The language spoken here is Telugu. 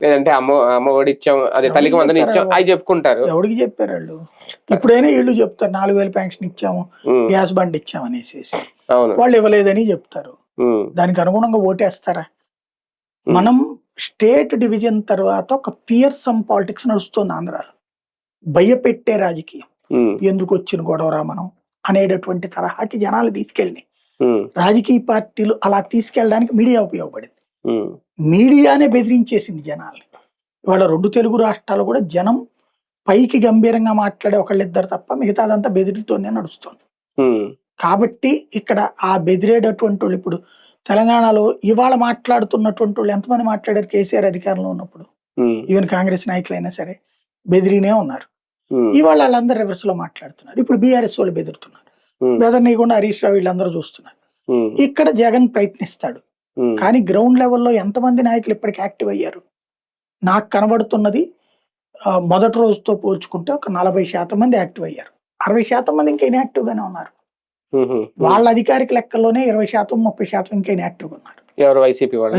లేదంటే అమ్మ ఒడి ఇచ్చాం, అదే తల్లికి వందనం ఇచ్చాం అవి చెప్పుకుంటారు. ఎవరికి చెప్పారు వాళ్ళు? ఇప్పుడైనా వీళ్ళు చెప్తారు 4000 పెన్షన్ ఇచ్చాము, గ్యాస్ బండ్ ఇచ్చాము అనేసి. వాళ్ళు ఇవ్వలేదని చెప్తారు. దానికి అనుగుణంగా ఓటేస్తారా? మనం స్టేట్ డివిజన్ తర్వాత ఒక ఫియర్సమ్ పాలిటిక్స్ నడుస్తుంది ఆంధ్రాలో. భయపెట్టే రాజకీయం, ఎందుకు వచ్చిన గొడవరా మనం అనేటటువంటి తరహాకి జనాలు తీసుకెళ్ళి రాజకీయ పార్టీలు అలా తీసుకెళ్ళడానికి మీడియా ఉపయోగపడింది. మీడియానే బెదిరించేసింది జనాల్ని. ఇవాళ 2 తెలుగు రాష్ట్రాలు కూడా జనం పైకి గంభీరంగా మాట్లాడే ఒకళ్ళిద్దరు తప్ప మిగతాదంతా బెదిరితోనే నడుస్తుంది. కాబట్టి ఇక్కడ ఆ బెదిరేటటువంటి వాళ్ళు ఇప్పుడు తెలంగాణలో ఇవాళ మాట్లాడుతున్నటువంటి వాళ్ళు ఎంతమంది మాట్లాడారు కేసీఆర్ అధికారంలో ఉన్నప్పుడు? ఈవెన్ కాంగ్రెస్ నాయకులైనా సరే బెదిరినే ఉన్నారు. ఇవాళ వాళ్ళందరూ రివర్స్ లో మాట్లాడుతున్నారు. ఇప్పుడు బీఆర్ఎస్ వాళ్ళు బెదురుతున్నారు. బెదరనీయకుండా హరీష్ రావు వీళ్ళందరూ చూస్తున్నారు. ఇక్కడ జగన్ ప్రయత్నిస్తాడు. కానీ గ్రౌండ్ లెవెల్లో ఎంతమంది నాయకులు ఇప్పటికి యాక్టివ్ అయ్యారు? నాకు కనబడుతున్నది మొదటి రోజుతో పోల్చుకుంటే ఒక 40% మంది యాక్టివ్ అయ్యారు. 60% మంది ఇంకా ఇన్యాక్టివ్ గానే ఉన్నారు. వాళ్ళ అధికారిక లెక్కల్లోనే 20%, 30% ఇంకా ఇన్యాక్టివ్ ఉన్నారు. ఎవరు? వైసీపీ వాళ్ళు.